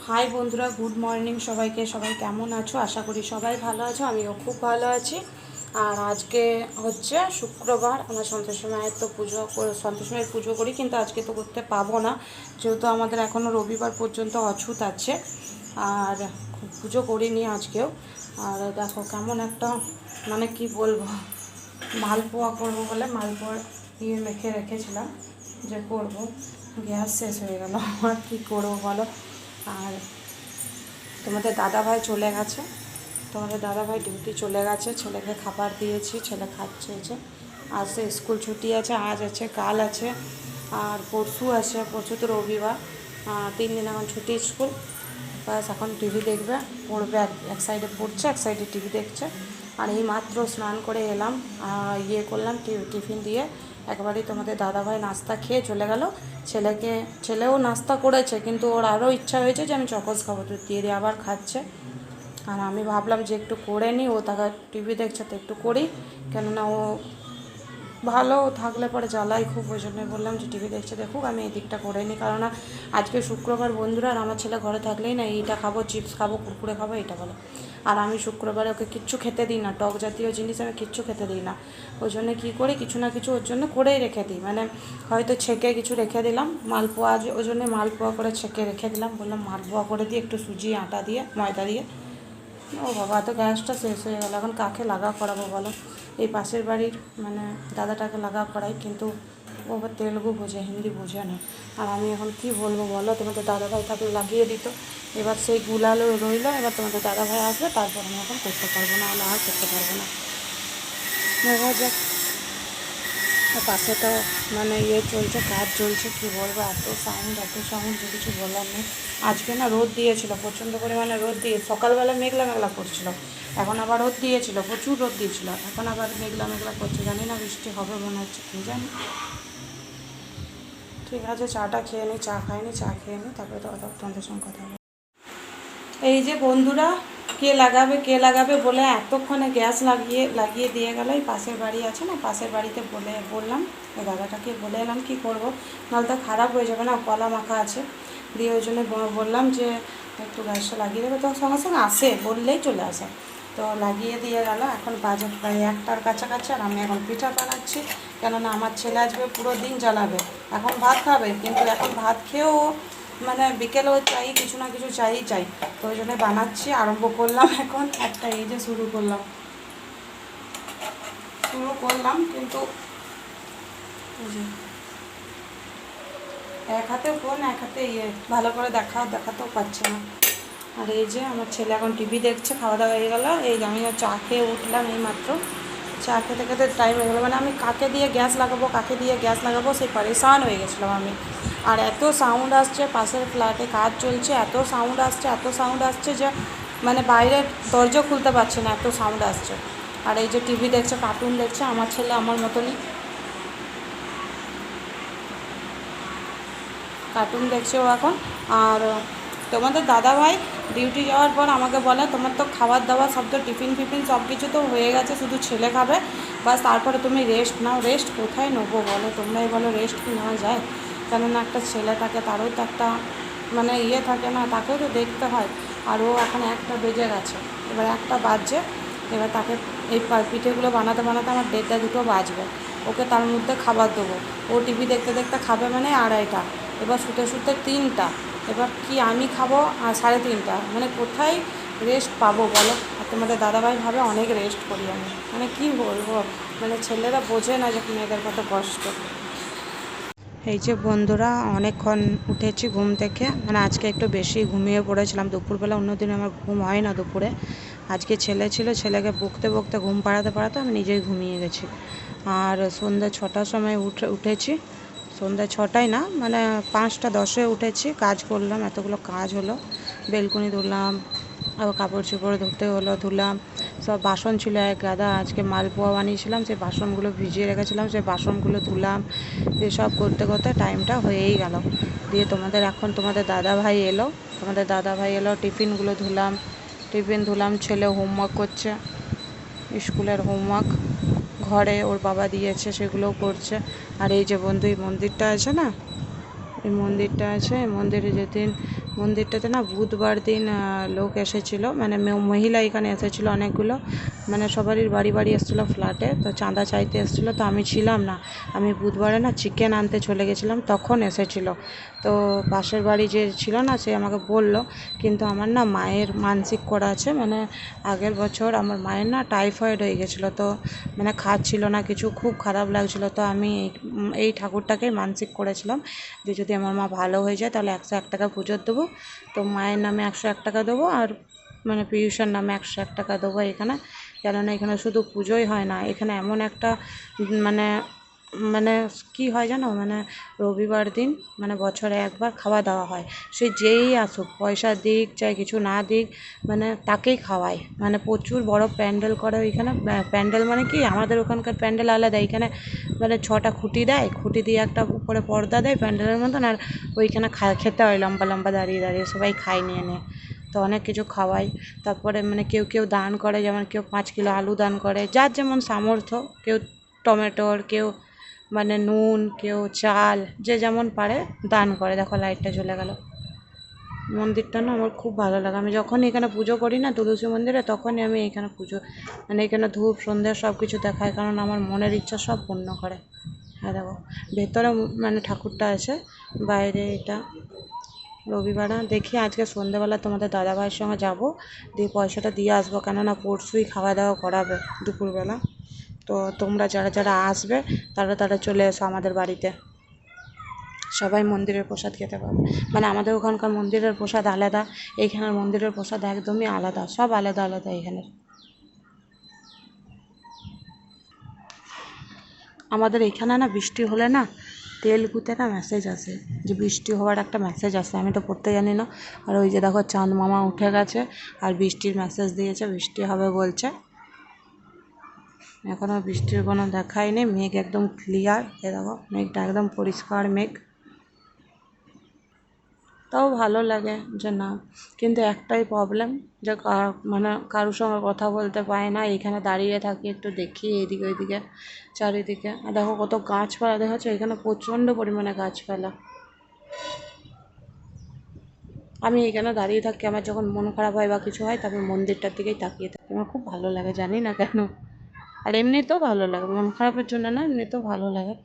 High বন্ধুরা, good morning সবাইকে। সবাই কেমন আছো? আশা করি সবাই ভালো আছো, আমিও খুব ভালো আছি। আর আজকে হচ্ছে শুক্রবার, আমরা সন্তোষী মায়ের তো সন্তোষী মায়ের পুজো করি, কিন্তু আজকে তো করতে পাবো না, যেহেতু আমাদের এখনও রবিবার পর্যন্ত অছুত আছে। আর পুজো করিনি আজকেও। আর দেখো কেমন একটা, মানে কি বলবো, মালপোয়া করবো বলে মালপোয়া মেখে রেখেছিলাম যে করব, গ্যাস শেষ হয়ে গেল। আর কী করবো বলো। আর তোমাদের দাদাভাই চলে গেছে, তোমাদের দাদাভাই ডিউটি চলে গেছে, ছেলেকে খাবার দিয়েছি, ছেলে খাচ্ছে। যে আজ তো স্কুল ছুটি আছে, আজ আছে, কাল আছে, আর পরশু আছে। পরশু তো রবিবার, 3 দিন এখন ছুটি স্কুল। বাস এখন টিভি দেখবে, পড়বে, এক সাইডে পড়ছে, এক সাইডে টিভি দেখছে। আর এই মাত্র স্নান করে এলাম, করলাম, টিফিন দিয়ে একবারই তোমাদের দাদাভাই নাস্তা খেয়ে চলে গেল। ছেলেও নাস্তা করেছে, কিন্তু ওর আরও ইচ্ছা হয়েছে যে আমি চকোস খাবো, তো দিয়ে আবার খাচ্ছে। আর আমি ভাবলাম যে একটু করে নিই, ও তাকে টিভি দেখছে তো একটু করি, কেননা ও ভালো থাকলে পরে জ্বালাই খুব, ওই জন্য বললাম যে টিভি দেখছে দেখুক, আমি এই দিকটা করে নিই। কারণ আজকে শুক্রবার বন্ধুরা, আর আমার ছেলে ঘরে থাকলেই না এইটা খাবো, চিপস খাবো, কুরকুরে খাবো, এটা বলে। আর আমি শুক্রবারে ওকে কিচ্ছু খেতে দিই না, টক জাতীয় জিনিস আমি কিচ্ছু খেতে দিই না। ওই জন্য কী করি, কিছু না কিছু ওর জন্য করেই রেখে দিই। মানে হয়তো ছেঁকে কিছু রেখে দিলাম, মালপোয়া, ওই জন্য মালপোয়া করে ছেঁকে রেখে দিলাম, বললাম মালপোয়া করে দিয়ে একটু সুজি, আটা দিয়ে, ময়দা দিয়ে। ও বাবা, তো গ্যাসটা শেষ হয়ে গেল, এখন কাকে লাগা করাবো বলো। এই পাশের বাড়ির মানে দাদাটাকে লাগা করাই, কিন্তু ও আবার তেলুগু বোঝে, হিন্দি বোঝে না। আর আমি এখন কি বলবো বলো, তোমাদের দাদাভাই থাকলে লাগিয়ে দিত। এবার সেই গুলালো রইলো, এবার তোমাদের দাদাভাই আসবে, তারপর আমি এখন করতে পারবো না, আর করতে পারবো না। এবার যাক, পাশে তো মানে চলছে, কাজ চলছে, কী বলবো, এত সাউন্ড যে কিছু বলার নেই। আজকে না রোদ দিয়েছিল, প্রচণ্ড পরিমাণে রোদ দিয়ে, সকালবেলা মেঘলা মেঘলা করছিল, এখন আবার রোদ দিয়েছিল, প্রচুর রোদ দিয়েছিল, এখন আবার মেঘলা মেঘলা করছে, জানি না বৃষ্টি হবে মনে হচ্ছে, কী জানি। ঠিক আছে, চাটা খেয়ে নিই, চা খাইনি, চা খেয়ে নিই, তারপরে তো তোমাদের সঙ্গে কথা হবে। এই যে বন্ধুরা, কে লাগাবে বলে এতক্ষণে গ্যাস লাগিয়ে দিয়ে গেল। এই পাশের বাড়ি আছে না, পাশের বাড়িতে বললাম, ওই দাদাটাকে বলে এলাম, কী করবো, নাহলে তো খারাপ হয়ে যাবে না, কলা মাখা আছে। দিয়ে ওই জন্য বললাম যে একটু গ্যাসটা লাগিয়ে দেবে, তো সঙ্গে সঙ্গে আসে, বললেই চলে আসে। তো লাগিয়ে দিয়ে গেল, এখন বাজে প্রায় 1টার কাছাকাছি, আর আমি এখন পিঠা বানাচ্ছি, কেননা আমার ছেলে আসবে, পুরো দিন জ্বালাবে। এখন ভাত খাবে, কিন্তু এখন ভাত খেয়েও মানে বিকেলেও চাই, কিছু না কিছু চাই। তো ওই জন্য বানাচ্ছি, আরম্ভ করলাম এখন একটা, এই যে শুরু করলাম, কিন্তু এক হাতে ফোন, এক হাতে ভালো করে দেখাতেও পাচ্ছে না। আর এই যে আমার ছেলে এখন টিভি দেখছে, খাওয়া দাওয়া হয়ে গেলো। এই আমিও চা খেয়ে উঠলাম, এই মাত্র চা খেতে খেতে টাইম হয়ে গেলো। মানে আমি কাকে দিয়ে গ্যাস লাগাবো সেই পরেশান হয়ে গেছিলাম আমি। আর এত সাউন্ড আসছে, পাশের ফ্ল্যাটে কাজ চলছে, এত সাউন্ড আসছে যে মানে বাইরের দরজা খুলতে পারছে না, এত সাউন্ড আসছে। আর এই যে টিভি দেখছে, কার্টুন দেখছে, আমার ছেলে আমার মতনই কার্টুন দেখছে ও এখন। আর তোমাদের দাদাভাই ডিউটি যাওয়ার পর আমাকে বলে, তোমার তো খাবার দাবার সব তো টিফিন সব কিছু তো হয়ে গেছে, শুধু ছেলে খাবে, বাস তারপরে তুমি রেস্ট নাও। রেস্ট কোথায় নেবো বলো, তোমরাই বলো, রেস্ট কি নেওয়া যায়? কেননা একটা ছেলে থাকে, তারও তো একটা মানে থাকে না, তাকেও তো দেখতে হয়। আর ও এখন 1টা বেজে গেছে, এবার 1টা বাজছে, এবার তাকে এই পিঠেগুলো বানাতে বানাতে আমার 1:30 2টো বাজবে। ওকে তার মধ্যে খাবার দেবো, ও টিভি দেখতে দেখতে খাবে মানে 2:30, এবার শুতে 3টা, এবার কি আমি খাবো 3:30, মানে কোথায় রেস্ট পাবো বলো? আর তোমাদের দাদাভাই ভাবে অনেক রেস্ট করি আমি, মানে কি বলবো, মানে ছেলেরা বোঝে না যে মেয়েদের কত কষ্ট। এই যে বন্ধুরা, অনেকক্ষণ উঠেছি ঘুম থেকে, মানে আজকে একটু বেশি ঘুমিয়ে পড়েছিলাম দুপুরবেলা, অন্যদিন আমার ঘুম হয় না দুপুরে। আজকে ছেলে ছিল, ছেলেকে বকতে ঘুম পাড়াতে আমি নিজেই ঘুমিয়ে গেছি। আর সন্ধ্যা 6টার সময় উঠেছি, সন্ধ্যা 6টায় না, মানে 5টা 10-এ উঠেছি, কাজ করলাম, এতগুলো কাজ হলো, বেলকুনি ধুলাম, আবার কাপড় চোপড় ধুলাম, সব বাসন ছিল এক গাদা, আজকে মালপোয়া বানিয়েছিলাম, সেই বাসনগুলো ভিজিয়ে রেখেছিলাম, সেই বাসনগুলো ধুলাম, দিয়ে সব করতে টাইমটা হয়েই গেল। দিয়ে তোমাদের দাদাভাই এলো, টিফিন ধুলাম, ছেলে হোমওয়ার্ক করছে, স্কুলের হোমওয়ার্ক ঘরে ওর বাবা দিয়েছে, সেগুলোও করছে। আর এই যে বন্ধু, এই মন্দিরটা আছে, এই মন্দিরে যেদিন মন্দিরটাতে না বুধবার দিন লোক এসেছিল, মানে মহিলা এখানে এসেছিল অনেকগুলো, মানে সবারই বাড়ি বাড়ি এসেছিলো ফ্ল্যাটে, তো চাঁদা চাইতে এসেছিলো। তো আমি ছিলাম না, আমি বুধবারে না চিকেন আনতে চলে গেছিলাম, তখন এসেছিলো। তো পাশের বাড়ি যে ছিল না, সে আমাকে বললো, কিন্তু আমার না মায়ের মানসিক করা আছে, মানে আগের বছর আমার মায়ের না টাইফয়েড হয়ে গেছিলো, তো মানে খাচ্ছিল না কিছু, খুব খারাপ লাগছিলো। তো আমি এই ঠাকুরটাকেই মানসিক করেছিলাম যে যদি আমার মা ভালো হয়ে যায় তাহলে 101 টাকা পুজো দেবো। তো মায়ের নামে 101 টাকা দেবো, আর মানে পিয়ুষের নামে 101 টাকা দেবো এখানে। কেননা এখানে শুধু পুজোই হয় না, এখানে এমন একটা মানে মানে কি হয় জানো, মানে রবিবার দিন মানে বছরে একবার খাওয়া দাওয়া হয়। সে যেই আসুক, পয়সা দিক চাই কিছু না দিক, মানে তাকেই খাওয়ায়। মানে প্রচুর বড় প্যান্ডেল করে ওইখানে। প্যান্ডেল মানে কি, আমাদের ওখানকার প্যান্ডেল আলাদা, এখানে মানে 6টা খুঁটি দেয়, খুঁটি দিয়ে একটা উপরে পর্দা দেয় প্যান্ডেলের মতন, আর ওইখানে খেতে হয় লম্বা লম্বা দাঁড়িয়ে দাঁড়িয়ে, সবাই খায় নিয়ে নিয়ে। তো অনেক কিছু খাওয়াই। তারপরে মানে কেউ কেউ দান করে, যেমন কেউ 5 কিলো আলু দান করে, যার যেমন সামর্থ্য, কেউ টমেটোর, কেউ মানে নুন, কেউ চাল, যে যেমন পারে দান করে। দেখো লাইটটা জ্বলে গেল। মন্দিরটা না আমার খুব ভালো লাগে। আমি যখনই এখানে পুজো করি না তুলসী মন্দিরে, তখনই আমি এখানে পুজো, মানে এখানে ধূপ সন্ধ্যা সব কিছু দেখাই, কারণ আমার মনের ইচ্ছা সব পূর্ণ করে। হ্যাঁ দেখো, ভেতরে মানে ঠাকুরটা আছে, বাইরে এটা। রবিবার দেখি আজকে সন্ধ্যেবেলা তোমাদের দাদাভাইয়ের সঙ্গে যাব, দিয়ে পয়সাটা দিয়ে আসবো, কেননা পরশুই খাওয়া দাওয়া করাবে দুপুরবেলা। তো তোমরা যারা যারা আসবে তারা তারা চলে এসো আমাদের বাড়িতে, সবাই মন্দিরের প্রসাদ খেতে পাবে। মানে আমাদের ওখানকার মন্দিরের প্রসাদ আলাদা, এইখানের মন্দিরের প্রসাদ একদমই আলাদা, সব আলাদা আলাদা এখানের। আমাদের এখানে না বৃষ্টি হলে না তেলগুতে না মেসেজ আসে, যে বৃষ্টি হওয়ার একটা মেসেজ আসে, আমি তো পড়তে জানি না। আর ওই যে দেখো চাঁদ মামা উঠে গেছে, আর বৃষ্টির মেসেজ দিয়েছে, বৃষ্টি হবে বলছে। এখনও বৃষ্টির কোনো দেখাই নেই, মেঘ একদম ক্লিয়ার, এ দেখো মেঘটা একদম পরিষ্কার মেঘ। তাও ভালো লাগে যে না, কিন্তু একটাই প্রবলেম, যে মানে কারোর সঙ্গে কথা বলতে পারি না, এখানে দাঁড়িয়ে থাকি একটু দেখি এইদিকে ওইদিকে চারিদিকে। আর দেখো কত গাছপালা দেখাচ্ছে, এখানে প্রচণ্ড পরিমাণে গাছপালা। আমি এখানে দাঁড়িয়ে থাকি, আমার যখন মন খারাপ হয় বা কিছু হয়, তারপর মন্দিরটার দিকেই তাকিয়ে থাকি, আমার খুব ভালো লাগে, জানি না কেন। আর এমনিতেও ভালো লাগে, মন খারাপের জন্য না, এমনিতেও ভালো লাগে।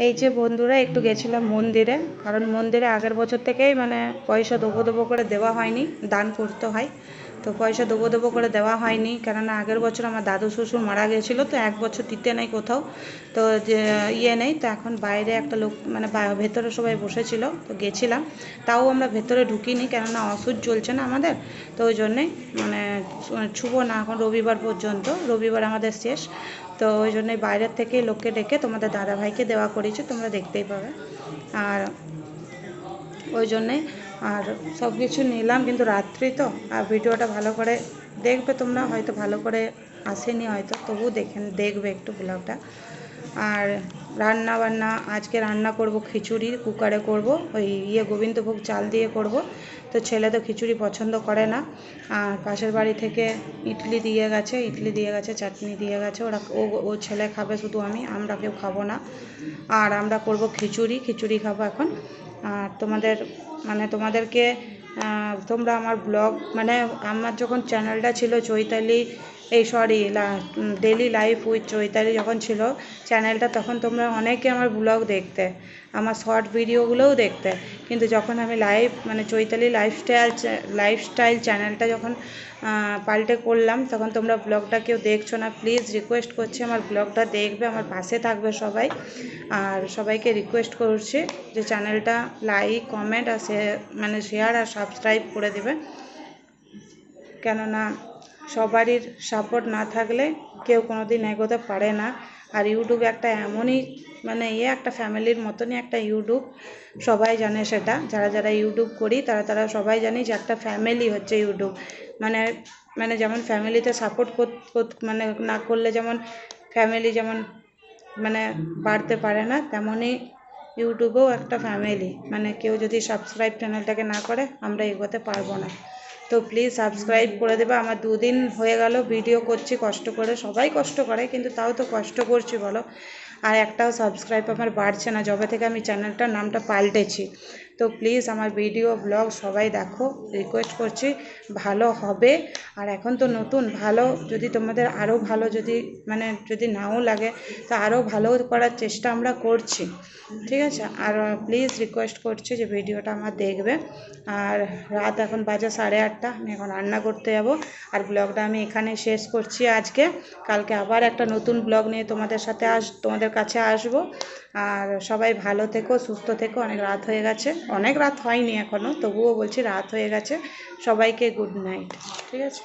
এই যে বন্ধুরা একটু গেছিলাম মন্দিরে, কারণ মন্দিরে আগের বছর থেকেই মানে পয়সা দেবো দেবো করে দেওয়া হয়নি, দান করতে হয়। তো পয়সা দেবো দেবো করে দেওয়া হয়নি, কেননা আগের বছর আমার দাদু শ্বশুর মারা গেছিলো, তো 1 বছর দিতে নেই কোথাও, তো যে নেই। তো এখন বাইরে একটা লোক মানে ভেতরে সবাই বসেছিল, তো গেছিলাম, তাও আমরা ভেতরে ঢুকিনি, কেননা ওষুধ চলছে না আমাদের, তো ওই জন্যেই মানে ছুবো না এখন রবিবার পর্যন্ত, রবিবার আমাদের শেষ। তো ওই জন্যই বাইরের থেকে লোককে ডেকে তোমাদের দাদাভাইকে দেওয়া করেছে, তোমরা দেখতেই পাবে। আর ওই জন্যেই আর সব কিছু নিলাম, কিন্তু রাত্রি তো, আর ভিডিওটা ভালো করে দেখবে তোমরা, হয়তো ভালো করে আসেনি হয়তো, তবুও দেখবে একটু ব্লগটা। আর রান্না বান্না আজকে রান্না করব খিচুড়ি, কুকারে করব, ওই গোবিন্দভোগ চাল দিয়ে করব। তো ছেলে তো খিচুড়ি পছন্দ করে না, আর পাশের বাড়ি থেকে ইডলি দিয়ে গেছে, চাটনি দিয়ে গেছে, ওরা ও ছেলে খাবে, শুধু আমরা কেউ খাবো না। আর আমরা করব খিচুড়ি খাবো এখন। আর তোমাদেরকে তোমরা আমার ব্লগ, মানে আমার যখন চ্যানেলটা ছিল Chaitali, daily life with Chaitali যখন ছিল চ্যানেলটা, তখন তোমরা অনেকে আমার ব্লগ দেখতে, আমার শর্ট ভিডিওগুলোও দেখতে। কিন্তু যখন আমি মানে চৈতালি লাইফস্টাইল চ্যানেলটা যখন পাল্টে করলাম, তখন তোমরা ব্লগটা কেউ দেখছো না। প্লিজ রিকোয়েস্ট করছি, আমার ব্লগটা দেখবে, আমার পাশে থাকবে সবাই। আর সবাইকে রিকোয়েস্ট করছি যে চ্যানেলটা লাইক, কমেন্ট আর শেয়ার আর সাবস্ক্রাইব করে দেবে, কেননা সবারই সাপোর্ট না থাকলে কেউ কোনো দিন এগোতে পারে না। আর ইউটিউব একটা এমনই মানে একটা ফ্যামিলির মতনই একটা ইউটিউব, সবাই জানে সেটা, যারা যারা ইউটিউব করি তারা তারা সবাই জানি যে একটা ফ্যামিলি হচ্ছে ইউটিউব। মানে মানে যেমন ফ্যামিলিতে সাপোর্ট মানে না করলে যেমন ফ্যামিলি যেমন মানে বাড়তে পারে না, তেমনই ইউটিউবেও একটা ফ্যামিলি। মানে কেউ যদি সাবস্ক্রাইব চ্যানেলটাকে না করে আমরা এগোতে পারবো না। তো প্লিজ সাবস্ক্রাইব করে দেবে। আমার 2 দিন হয়ে গেল ভিডিও করছি কষ্ট করে, সবাই কষ্ট করে কিন্তু তাও তো কষ্ট করছি বলো। আর একটাও সাবস্ক্রাইব আমার বাড়ছে না যবে থেকে আমি চ্যানেলটার নামটা পাল্টেছি। তো প্লিজ আমার ভিডিও ব্লগ সবাই দেখো, রিকোয়েস্ট করছি, ভালো হবে। আর এখন তো নতুন, ভালো যদি তোমাদের আরও ভালো যদি মানে যদি নাও লাগে তো আরও ভালো করার চেষ্টা আমরা করছি, ঠিক আছে। আর প্লিজ রিকোয়েস্ট করছি যে ভিডিওটা আমার দেখবে। আর রাত এখন বাজে 8:30, আমি এখন রান্না করতে যাব। আর ব্লগটা আমি এখানে শেষ করছি আজকে। কালকে আবার একটা নতুন ব্লগ নিয়ে তোমাদের কাছে আসবো। আর সবাই ভালো থেকো, সুস্থ থেকো। অনেক রাত হয়ে গেছে, অনেক রাত হয়নি এখনও, তবুও বলছি রাত হয়ে গেছে। সবাইকে গুড নাইট, ঠিক আছে।